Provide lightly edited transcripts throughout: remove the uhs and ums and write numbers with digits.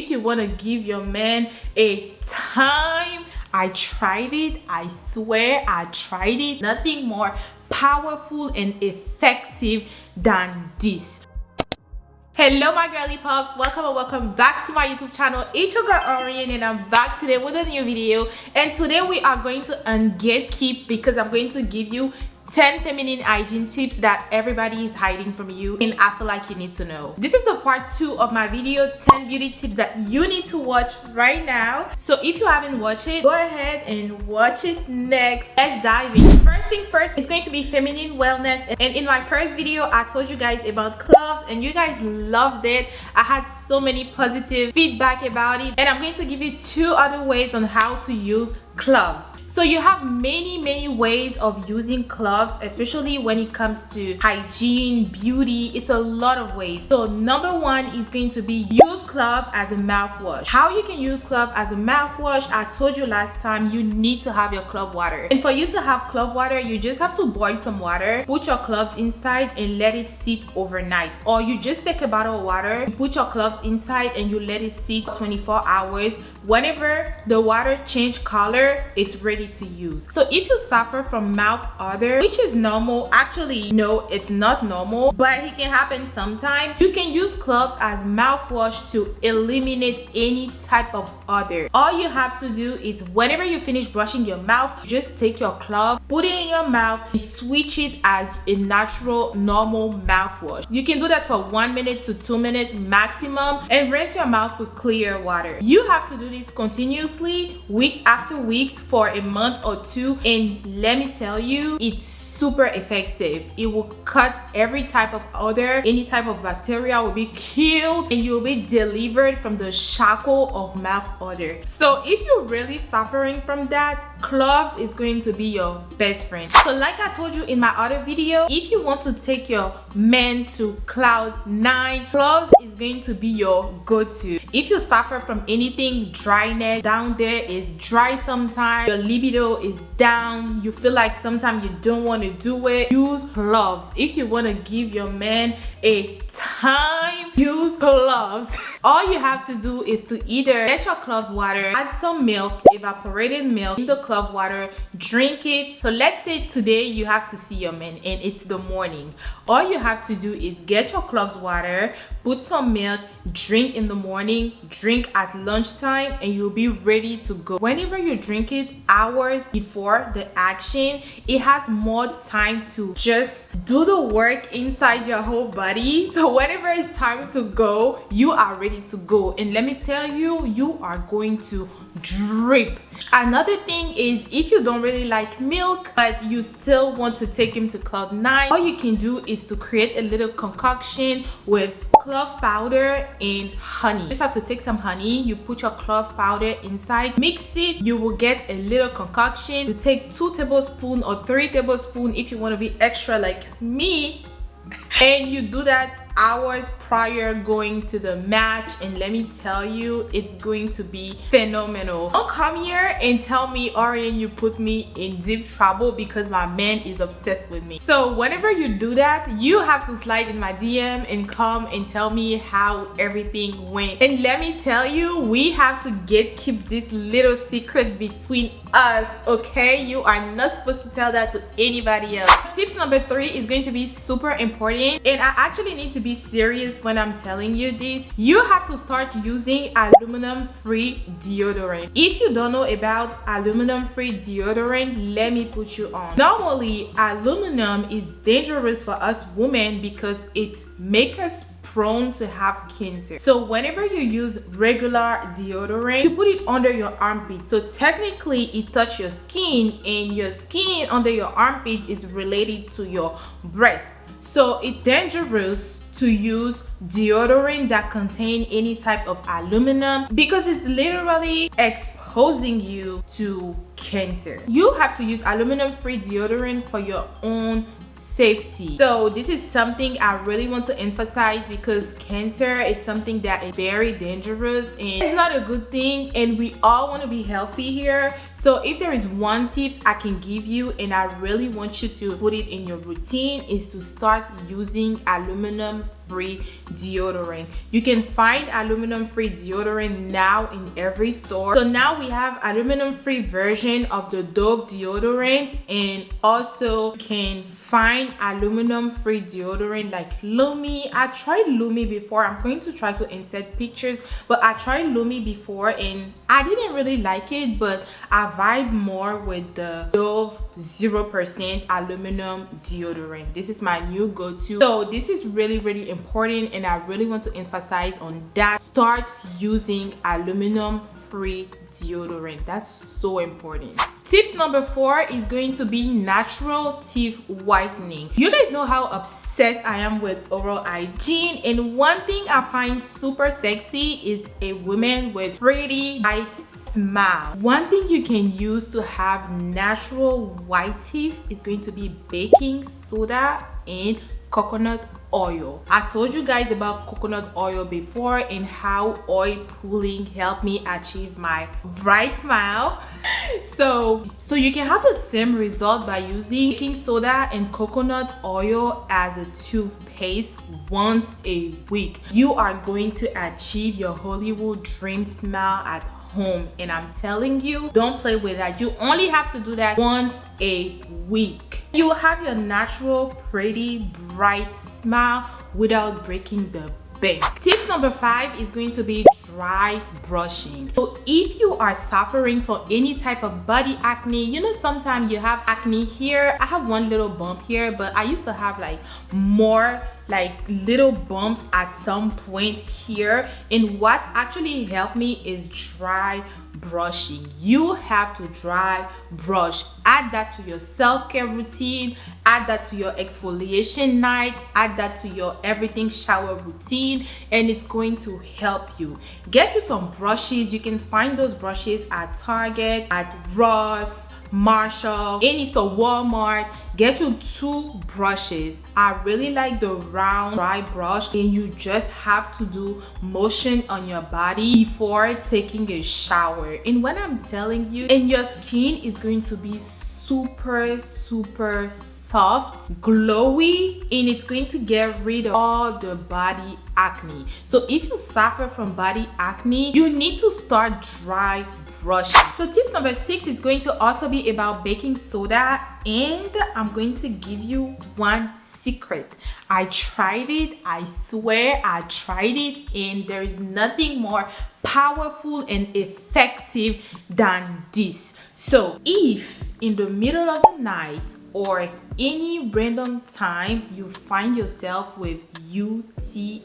if you want to give your man a time, I tried it. I swear I tried it. Nothing more powerful and effective than this. Hello my girly pops, welcome and welcome back to my YouTube channel. It's your girl Orion and I'm back today with a new video. And today we are going to ungatekeep because I'm going to give you 10 feminine hygiene tips that everybody is hiding from you and I feel like you need to know. This is the part 2 of my video, 10 beauty tips that you need to watch right now. So if you haven't watched it, go ahead and watch it next. Let's dive in. First thing first, it's going to be feminine wellness. And in my first video, I told you guys about CLOVES and you guys loved it. I had so many positive feedback about it. And I'm going to give you 2 other ways on how to use CLOVES. So you have many ways of using CLOVES, especially when it comes to hygiene, beauty. It's a lot of ways. So number 1 is going to be use CLOVES as a mouthwash. How you can use CLOVES as a mouthwash, I told you last time, you need to have your clove water. And for you to have clove water, you just have to boil some water, put your cloves inside and let it sit overnight. Or you just take a bottle of water, you put your cloves inside and you let it sit 24 hours. Whenever the water change color, it's ready to use. So if you suffer from mouth odor, which is normal, actually no, it's not normal, but it can happen sometimes, you can use CLOVES as mouthwash to eliminate any type of odor. All you have to do is whenever you finish brushing your mouth, just take your clove, put it in your mouth and switch it as a natural normal mouthwash. You can do that for 1 minute to 2 minutes maximum and rinse your mouth with clear water. You have to do this continuously, weeks after weeks, for a month or 2, and let me tell you, it's super effective. It will cut every type of odor, any type of bacteria will be killed, and you'll be delivered from the shackle of mouth odor. So if you're really suffering from that, CLOVES is going to be your best friend. So like I told you in my other video, if you want to take your man to cloud 9, CLOVES is going to be your go-to. If you suffer from anything, dryness, down there is dry sometimes, your libido is down, you feel like sometimes you don't want to do it, use CLOVES. If you want to give your man a time, use CLOVES. All you have to do is to either get your CLOVES water, add some milk, evaporated milk in the CLOVES water, drink it. So let's say today you have to see your man and it's the morning. All you have to do is get your CLOVES water, put some milk, drink in the morning, drink at lunchtime, and you'll be ready to go. Whenever you drink it hours before the action, it has more time to just do the work inside your whole body. So whenever it's time to go, you are ready to go. And let me tell you, you are going to drip. Another thing is, if you don't really like milk but you still want to take him to cloud 9, all you can do is to create a little concoction with clove powder and honey. You just have to take some honey, you put your clove powder inside, mix it, you will get a little concoction. You take 2 tablespoons or 3 tablespoons if you want to be extra like me, and you do that hours prior going to the match, and let me tell you, it's going to be phenomenal. Don't come here and tell me, Orion, you put me in deep trouble because my man is obsessed with me. So whenever you do that, you have to slide in my DM and come and tell me how everything went. And let me tell you, we have to keep this little secret between us, okay? You are not supposed to tell that to anybody else. Tip number 3 is going to be super important, and I actually need to be serious when I'm telling you this. You have to start using aluminum-free deodorant. If you don't know about aluminum-free deodorant, let me put you on. Normally, aluminum is dangerous for us women because it makes us prone to have cancer. So whenever you use regular deodorant, you put it under your armpit. So technically it touches your skin, and your skin under your armpit is related to your breasts. So it's dangerous to use deodorant that contain any type of aluminum because it's literally exposing you to cancer. You have to use aluminum-free deodorant for your own safety. So this is something I really want to emphasize because cancer, it's something that is very dangerous and it's not a good thing, and we all want to be healthy here. So if there is one tips I can give you, and I really want you to put it in your routine, is to start using aluminum free deodorant. You can find aluminum free deodorant now in every store. So now we have aluminum free version of the Dove deodorant, and also can find aluminum free deodorant like Lumi. I tried Lumi before. I'm going to try to insert pictures, but I tried Lumi before and I didn't really like it, but I vibe more with the Dove 0% aluminum deodorant. This is my new go-to. So this is really important, and I really want to emphasize on that. Start using aluminum free deodorant. That's so important. Tips number 4 is going to be natural teeth whitening. You guys know how obsessed I am with oral hygiene, and one thing I find super sexy is a woman with pretty white smile. One thing you can use to have natural white teeth is going to be baking soda and coconut oil. I told you guys about coconut oil before and how oil pulling helped me achieve my bright smile. So you can have the same result by using baking soda and coconut oil as a toothpaste once a week. You are going to achieve your Hollywood dream smile at home, and I'm telling you, don't play with that. You only have to do that once a week. You will have your natural, pretty, bright smile without breaking the bank. Tip number 5 is going to be dry brushing. So if you are suffering from any type of body acne, you know, sometimes you have acne here. I have one little bump here, but I used to have like more like little bumps at some point here, and what actually helped me is dry brushing. You have to dry brush. Add that to your self-care routine, add that to your exfoliation night, add that to your everything shower routine, and it's going to help you. Get you some brushes. You can find those brushes at Target, at Ross, Marshall, any store, Walmart. Get you 2 brushes. I really like the round dry brush, and you just have to do motion on your body before taking a shower. And when I'm telling you, and your skin is going to be super soft, glowy, and it's going to get rid of all the body acne. So if you suffer from body acne, you need to start dry brushing. So tips number 6 is going to also be about baking soda, and I'm going to give you one secret. I tried it. I swear I tried it, and there is nothing more powerful and effective than this. So if in the middle of the night or any random time you find yourself with UTI,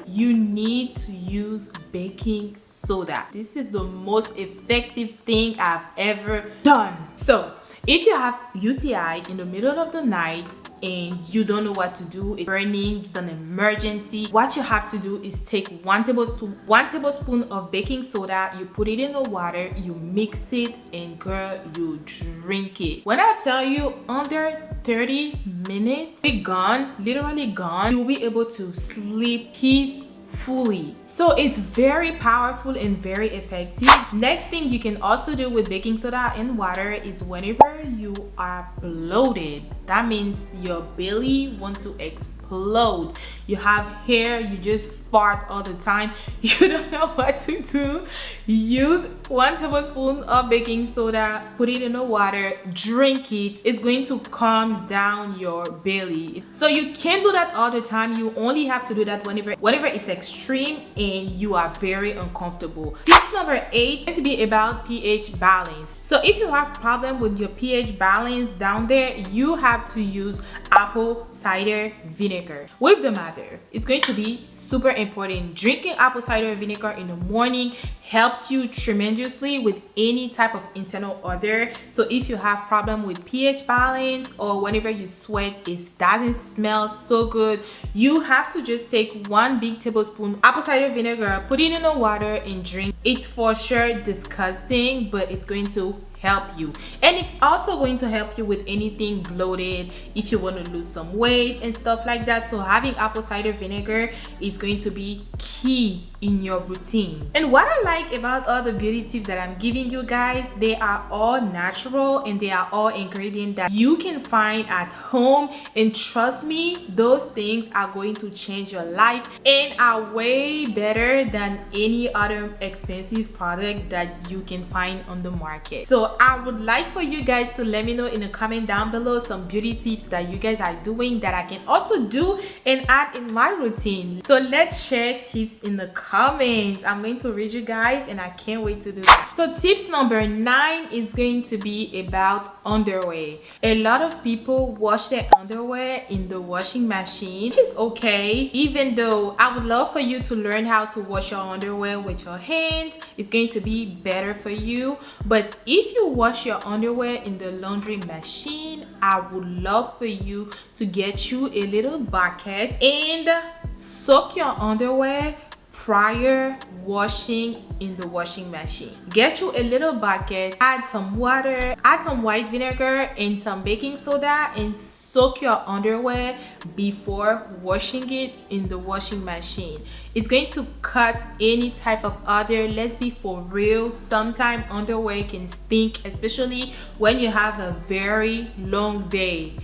you need to use baking soda. This is the most effective thing I've ever done. So if you have UTI in the middle of the night and you don't know what to do, it's burning, it's an emergency, what you have to do is take 1 tablespoon of baking soda, you put it in the water, you mix it, and girl, you drink it. When I tell you under 30 minutes, be gone, literally gone, you'll be able to sleep peacefully. So it's very powerful and very effective. Next thing you can also do with baking soda and water is whenever you are bloated, that means your belly wants to explode, you have hair, you just fart all the time, you don't know what to do, use 1 tablespoon of baking soda, put it in the water, drink it. It's going to calm down your belly. So you can't do that all the time. You only have to do that whenever it's extreme and you are very uncomfortable. Tips number 8 is to be about pH balance. So if you have problem with your pH balance down there, you have to use apple cider vinegar. With the matter, it's going to be super important. Drinking apple cider vinegar in the morning helps you tremendously with any type of internal odor. So if you have problem with pH balance, or whenever you sweat it doesn't smell so good, you have to just take 1 big tablespoon apple cider vinegar, put it in the water and drink. It's for sure disgusting, but it's going to help you, and it's also going to help you with anything bloated, if you want to lose some weight and stuff like that. So having apple cider vinegar is going to be key in your routine. And what I like about all the beauty tips that I'm giving you guys, they are all natural and they are all ingredients that you can find at home, and trust me, those things are going to change your life and are way better than any other expensive product that you can find on the market. So I would like for you guys to let me know in the comment down below some beauty tips that you guys are doing that I can also do and add in my routine. So let's share tips in the comments. I'm going to read you guys and I can't wait to do that. So tips number 9 is going to be about underwear. A lot of people wash their underwear in the washing machine, which is okay, even though I would love for you to learn how to wash your underwear with your hands. It's going to be better for you. But if you wash your underwear in the laundry machine, I would love for you to get you a little bucket and soak your underwear prior washing in the washing machine. Get you a little bucket, add some water, add some white vinegar and some baking soda, and soak your underwear before washing it in the washing machine. It's going to cut any type of odor. Let's be for real, sometimes underwear can stink, especially when you have a very long day.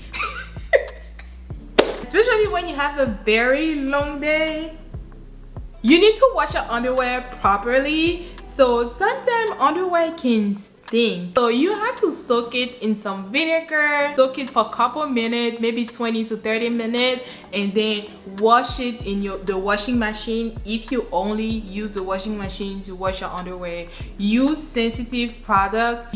Especially when you have a very long day, you need to wash your underwear properly. So sometimes underwear can stink, so you have to soak it in some vinegar, soak it for a couple minutes, maybe 20 to 30 minutes, and then wash it in the washing machine. If you only use the washing machine to wash your underwear, use sensitive product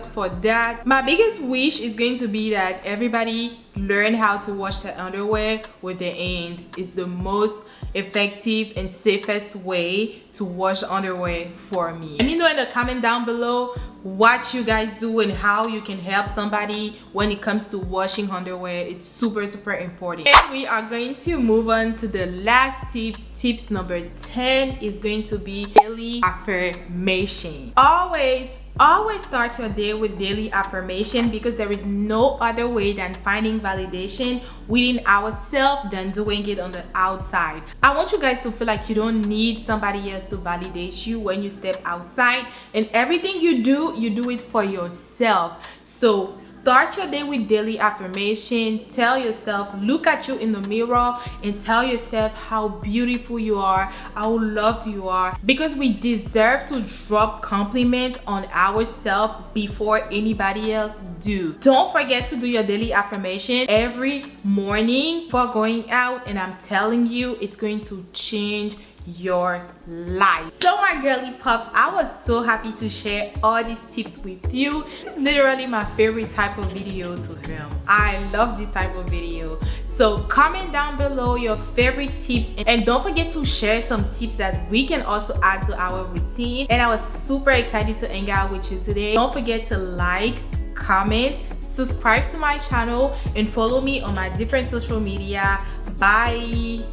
for that. My biggest wish is going to be that everybody learn how to wash their underwear with their hand. It's the most effective and safest way to wash underwear for me. Let me know in the comment down below what you guys do and how you can help somebody when it comes to washing underwear. It's super important. And we are going to move on to the last tips. Tips number 10 is going to be daily affirmation. Always start your day with daily affirmation, because there is no other way than finding validation within ourselves than doing it on the outside. I want you guys to feel like you don't need somebody else to validate you when you step outside, and everything you do it for yourself. So start your day with daily affirmation. Tell yourself, look at you in the mirror and tell yourself how beautiful you are, how loved you are, because we deserve to drop compliment on ourselves before anybody else do. Don't forget to do your daily affirmation every morning before going out, and I'm telling you, it's going to change your life. So my girly pups, I was so happy to share all these tips with you. This is literally my favorite type of video to film. I love this type of video. So comment down below your favorite tips, and don't forget to share some tips that we can also add to our routine. And I was super excited to hang out with you today. Don't forget to like, comment, subscribe to my channel, and follow me on my different social media. Bye.